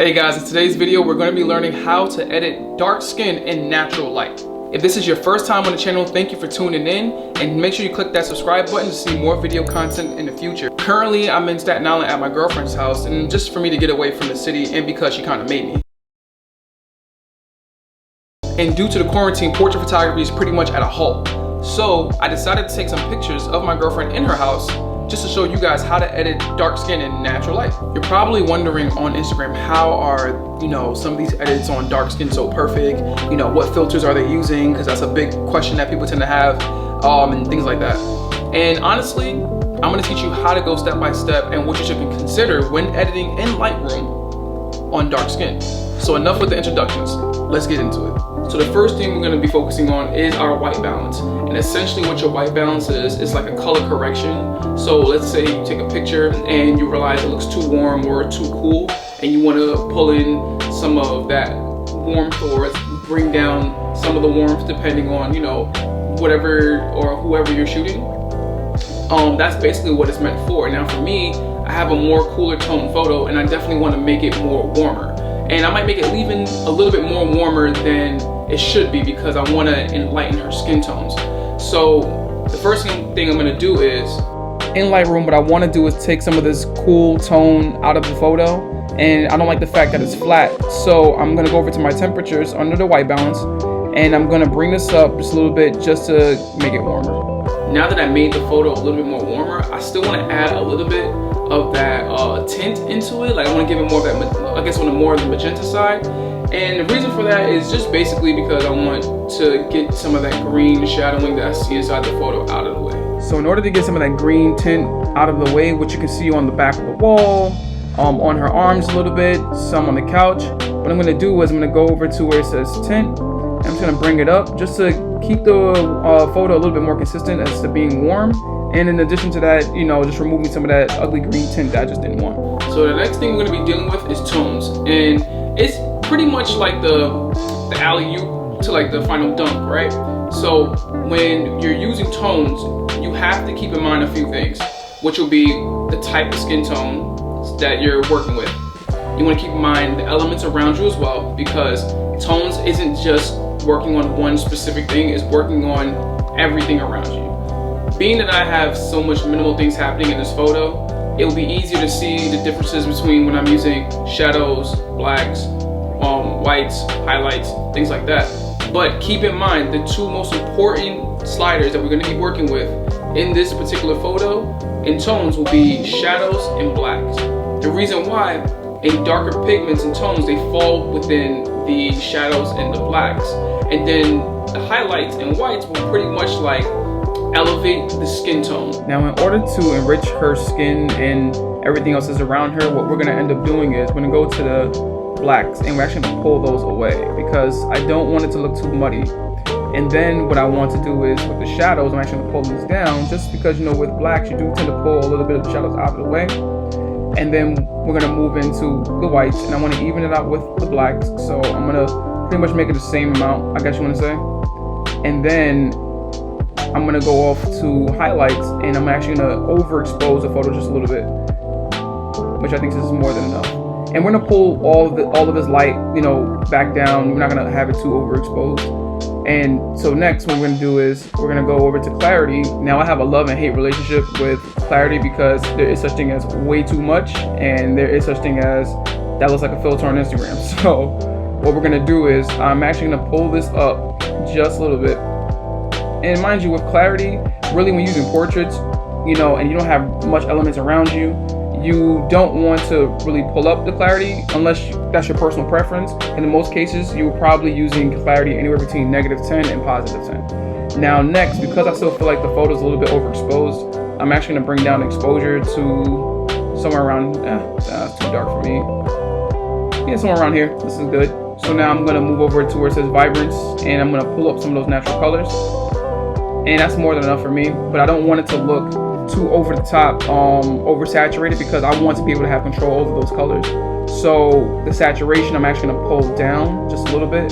Hey guys, in today's video we're going to be learning how to edit dark skin in natural light. If this is your first time on the channel, thank you for tuning in, and make sure you click that subscribe button to see more video content in the future. Currently I'm in Staten Island at my girlfriend's house, and just for me to get away from the city and because she kind of made me. And due to the quarantine, portrait photography is pretty much at a halt. So I decided to take some pictures of my girlfriend in her house just to show you guys how to edit dark skin in natural light. You're probably wondering on Instagram, how are, some of these edits on dark skin so perfect? What filters are they using? Because that's a big question that people tend to have, and things like that. And honestly, I'm gonna teach you how to go step by step and what you should consider when editing in Lightroom on dark skin. So enough with the introductions, let's get into it. So the first thing we're going to be focusing on is our white balance. And essentially what your white balance is like a color correction. So let's say you take a picture and you realize it looks too warm or too cool, and you want to pull in some of that warmth or bring down some of the warmth depending on, whatever or whoever you're shooting. That's basically what it's meant for. Now for me, I have a more cooler tone photo and I definitely want to make it more warmer. And I might make it even a little bit more warmer than it should be because I want to enlighten her skin tones. So the first thing I'm going to do is, in Lightroom, what I want to do is take some of this cool tone out of the photo. And I don't like the fact that it's flat. So I'm going to go over to my temperatures under the white balance, and I'm going to bring this up just a little bit just to make it warmer. Now that I made the photo a little bit more warmer, I still want to add a little bit of that tint into it. Like I want to give it more of that, I guess, on the more of the magenta side. And the reason for that is just basically because I want to get some of that green shadowing that I see inside the photo out of the way. So in order to get some of that green tint out of the way, which you can see on the back of the wall, on her arms a little bit, some on the couch, what I'm going to do is I'm going to go over to where it says tint. I'm just going to bring it up just to keep the photo a little bit more consistent as to being warm. And in addition to that, just removing some of that ugly green tint that I just didn't want. So the next thing we're going to be dealing with is tones. And it's pretty much like the alley-oop to like the final dunk, right? So when you're using tones, you have to keep in mind a few things, which will be the type of skin tone that you're working with. You want to keep in mind the elements around you as well, because tones isn't just working on one specific thing, it's working on everything around you. Being that I have so much minimal things happening in this photo, it'll be easier to see the differences between when I'm using shadows, blacks, whites, highlights, things like that. But keep in mind, the two most important sliders that we're going to be working with in this particular photo in tones will be shadows and blacks. The reason why, in darker pigments and tones, they fall within the shadows and the blacks. And then the highlights and whites will pretty much like elevate the skin tone. Now in order to enrich her skin and everything else is around her, what we're going to end up doing is we're going to go to the blacks and we're actually going to pull those away because I don't want it to look too muddy. And then what I want to do is with the shadows, I'm actually going to pull these down just because with blacks you do tend to pull a little bit of the shadows out of the way. And then we're going to move into the whites, and I want to even it out with the blacks. So I'm going to pretty much make it the same amount, I guess you want to say. And then I'm going to go off to highlights, and I'm actually going to overexpose the photo just a little bit, which I think this is more than enough. And we're going to pull all of this light, back down. We're not going to have it too overexposed. And so next what we're going to do is we're going to go over to clarity. Now I have a love and hate relationship with clarity because there is such thing as way too much, and there is such thing as that looks like a filter on Instagram. So what we're going to do is I'm actually going to pull this up just a little bit. And mind you, with clarity, really when using portraits, and you don't have much elements around you, you don't want to really pull up the clarity unless that's your personal preference. And in most cases, you're probably using clarity anywhere between -10 and +10. Now next, because I still feel like the photo is a little bit overexposed, I'm actually going to bring down exposure to somewhere around, that's too dark for me. Yeah, somewhere around here. This is good. So now I'm going to move over to where it says vibrance, and I'm going to pull up some of those natural colors. And that's more than enough for me, but I don't want it to look too over the top, oversaturated, because I want to be able to have control over those colors. So the saturation I'm actually going to pull down just a little bit,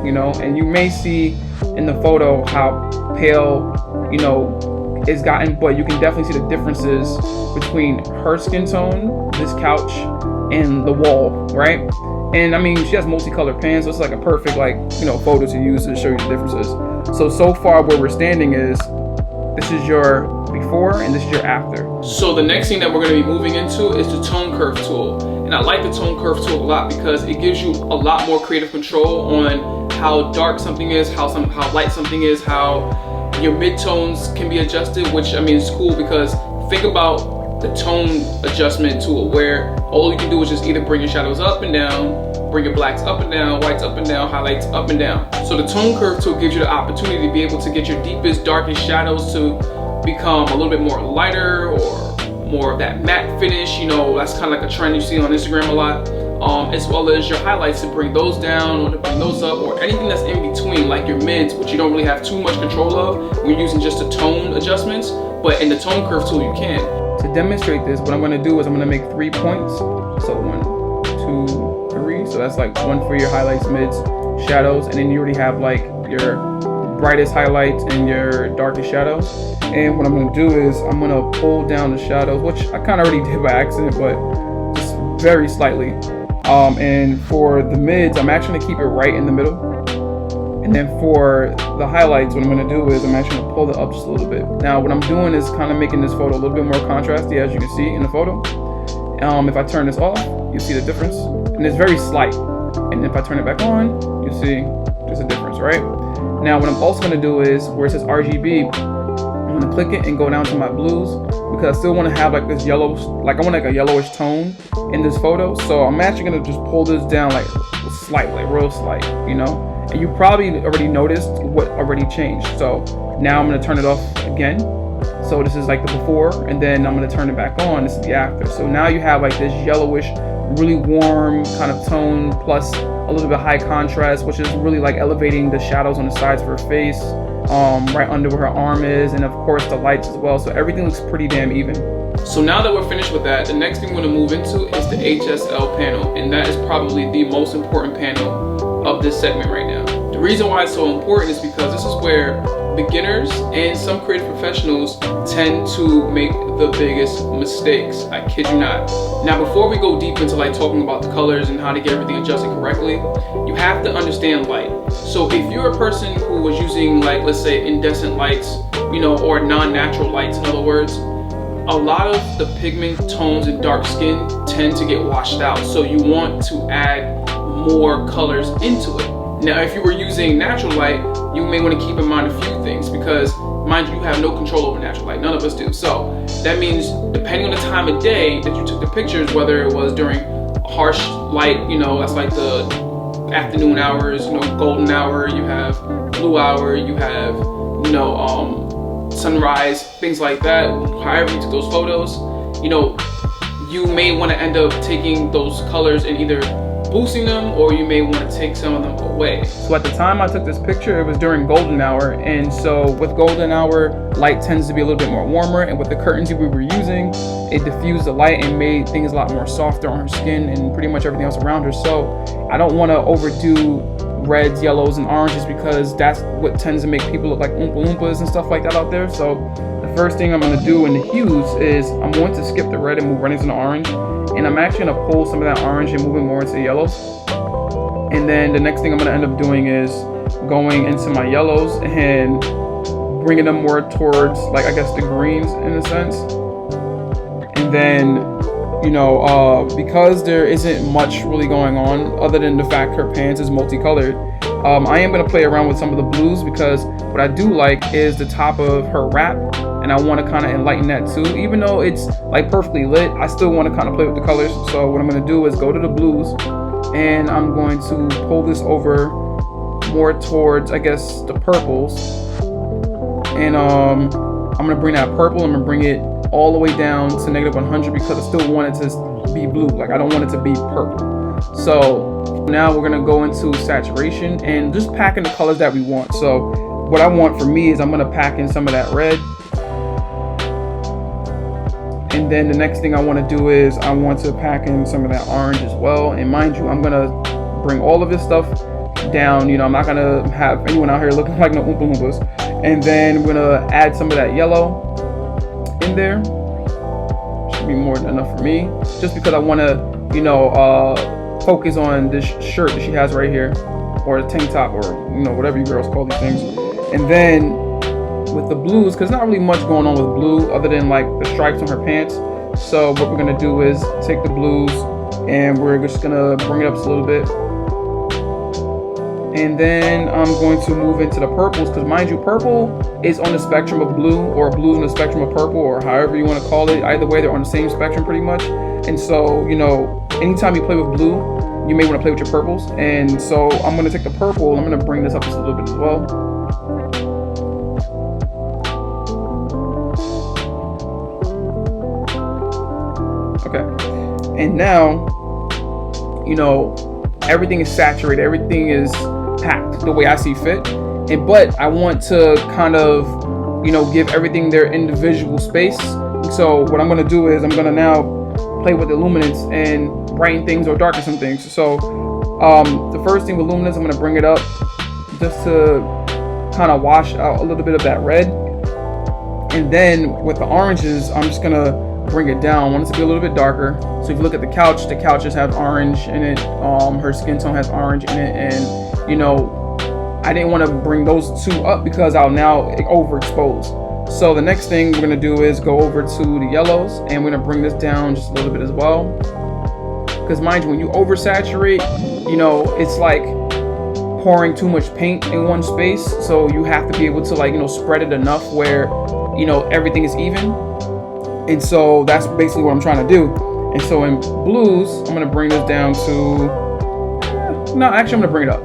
and you may see in the photo how pale, it's gotten, but you can definitely see the differences between her skin tone, this couch, and the wall, right? And I mean, she has multicolored pans, so it's like a perfect, like, you know, photo to use to show you the differences. So far where we're standing is, this is your before and this is your after. So the next thing that we're going to be moving into is the tone curve tool. And I like the tone curve tool a lot because it gives you a lot more creative control on how dark something is, how light something is, how your midtones can be adjusted, which I mean is cool because think about the tone adjustment tool where all you can do is just either bring your shadows up and down, bring your blacks up and down, whites up and down, highlights up and down. So the tone curve tool gives you the opportunity to be able to get your deepest, darkest shadows to become a little bit more lighter or more of that matte finish. You know, that's kind of like a trend you see on Instagram a lot. As well as your highlights to bring those down or to bring those up, or anything that's in between, like your mids, which you don't really have too much control of when you're using just the tone adjustments, but in the tone curve tool you can. To demonstrate this, what I'm going to do is I'm going to make 3 points. So 1, 2, 3. So that's like 1 for your highlights, mids, shadows, and then you already have like your brightest highlights and your darkest shadows. And what I'm going to do is I'm going to pull down the shadows, which I kind of already did by accident, but just very slightly. And for the mids, I'm actually gonna keep it right in the middle. And then for the highlights, what I'm gonna do is I'm actually gonna pull it up just a little bit. Now, what I'm doing is kind of making this photo a little bit more contrasty, as you can see in the photo. If I turn this off, you see the difference, and it's very slight. And if I turn it back on, you see there's a difference, right? Now, what I'm also gonna do is where it says RGB, I'm gonna click it and go down to my blues because I still want to have like this yellow, like I want like a yellowish tone in this photo. So I'm actually gonna just pull this down like slightly, like real slight, you know. And you probably already noticed what already changed. So now I'm gonna turn it off again. So this is like the before, and then I'm gonna turn it back on. This is the after. So now you have like this yellowish, really warm kind of tone plus a little bit high contrast, which is really like elevating the shadows on the sides of her face, right under where her arm is, and of course the lights as well. So everything looks pretty damn even. So now that we're finished with that, the next thing we're going to move into is the HSL panel, and that is probably the most important panel of this segment right now. The reason why it's so important is because this is where beginners and some creative professionals tend to make the biggest mistakes. I kid you not. Now, before we go deep into like talking about the colors and how to get everything adjusted correctly, you have to understand light. So if you're a person who was using like, let's say incandescent lights, you know, or non-natural lights, in other words, a lot of the pigment tones in dark skin tend to get washed out. So you want to add more colors into it. Now, if you were using natural light, you may want to keep in mind a few things because, mind you, have no control over natural light. None of us do. So that means depending on the time of day that you took the pictures, whether it was during harsh light, you know, that's like the afternoon hours, you know, golden hour, you have blue hour, you have, you know, sunrise, things like that. However you took those photos, you know, you may want to end up taking those colors and either boosting them, or you may want to take some of them away. So at the time I took this picture, it was during golden hour, and so with golden hour, light tends to be a little bit more warmer, and with the curtains we were using, it diffused the light and made things a lot more softer on her skin and pretty much everything else around her. So I don't want to overdo reds, yellows, and oranges because that's what tends to make people look like Oompa Loompas and stuff like that out there. So the first thing I'm going to do in the hues is I'm going to skip the red and move right into the orange. And I'm actually going to pull some of that orange and moving more into the yellows. And then the next thing I'm going to end up doing is going into my yellows and bringing them more towards, like, I guess the greens in a sense. And then, you know, because there isn't much really going on other than the fact her pants is multicolored, I am going to play around with some of the blues because what I do like is the top of her wrap. And I want to kind of enlighten that too. Even though it's like perfectly lit, I still want to kind of play with the colors. So what I'm going to do is go to the blues and I'm going to pull this over more towards, I guess, the purples. And I'm going to bring that purple, I'm going to bring it all the way down to -100 because I still want it to be blue. Like I don't want it to be purple. So now we're going to go into saturation and just pack in the colors that we want. So what I want for me is I'm going to pack in some of that red. And then the next thing I want to do is I want to pack in some of that orange as well. And mind you, I'm going to bring all of this stuff down. You know, I'm not going to have anyone out here looking like no Oompa Loompas. And then we're going to add some of that yellow in there. Should be more than enough for me. Just because I want to you know, focus on this shirt that she has right here, or a tank top, or you know, whatever you girls call these things. And then with the blues, because not really much going on with blue other than like the stripes on her pants. So what we're gonna do is take the blues and we're just gonna bring it up just a little bit. And then I'm going to move into the purples, because mind you, purple is on the spectrum of blue, or blue on the spectrum of purple, or however you want to call it. Either way, they're on the same spectrum pretty much. And so, you know, anytime you play with blue, you may want to play with your purples. And so I'm going to take the purple and I'm going to bring this up just a little bit as well. Okay. And now, you know, everything is saturated, everything is packed the way I see fit. But I want to kind of, you know, give everything their individual space. So what I'm going to do is I'm going to now play with the luminance and brighten things or darken some things. So the first thing with luminance, I'm going to bring it up just to kind of wash out a little bit of that red. And then with the oranges, I'm just going to bring it down. I want it to be a little bit darker. So if you look at the couch just has orange in it. Her skin tone has orange in it. And, you know, I didn't want to bring those two up because I'll now overexpose. So the next thing we're going to do is go over to the yellows, and we're going to bring this down just a little bit as well. Because mind you, when you oversaturate, you know, it's like pouring too much paint in one space. So you have to be able to, like, you know, spread it enough where, you know, everything is even. And so that's basically what I'm trying to do. And so in blues, I'm going to bring this down to, no, actually I'm going to bring it up.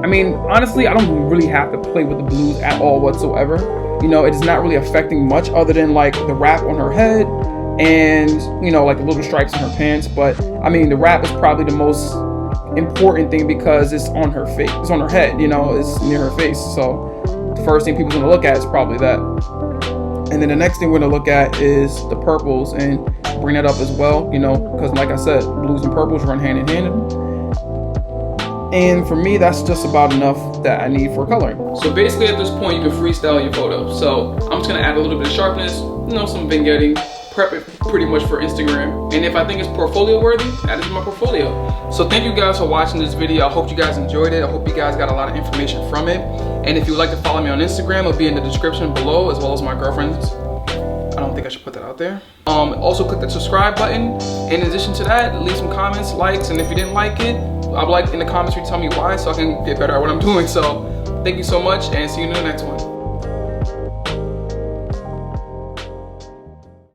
I mean, honestly, I don't really have to play with the blues at all whatsoever. You know, it is not really affecting much other than like the wrap on her head and, you know, like the little stripes in her pants. But I mean, the wrap is probably the most important thing because it's on her face, it's on her head, you know, it's near her face. So the first thing people's gonna look at is probably that. And then the next thing we're gonna look at is the purples and bring that up as well, you know, because like I said, blues and purples run hand in hand. And for me, that's just about enough that I need for coloring. So basically at this point, you can freestyle your photo. So I'm just gonna add a little bit of sharpness, you know, some vignetting, prep it pretty much for Instagram. And if I think it's portfolio worthy, add it to my portfolio. So thank you guys for watching this video. I hope you guys enjoyed it. I hope you guys got a lot of information from it. And if you would like to follow me on Instagram, it'll be in the description below, as well as my girlfriend's. I don't think I should put that out there. Also click the subscribe button. In addition to that, leave some comments, likes, and if you didn't like it, I'd like in the comments you tell me why so I can get better at what I'm doing. So thank you so much and see you in the next one.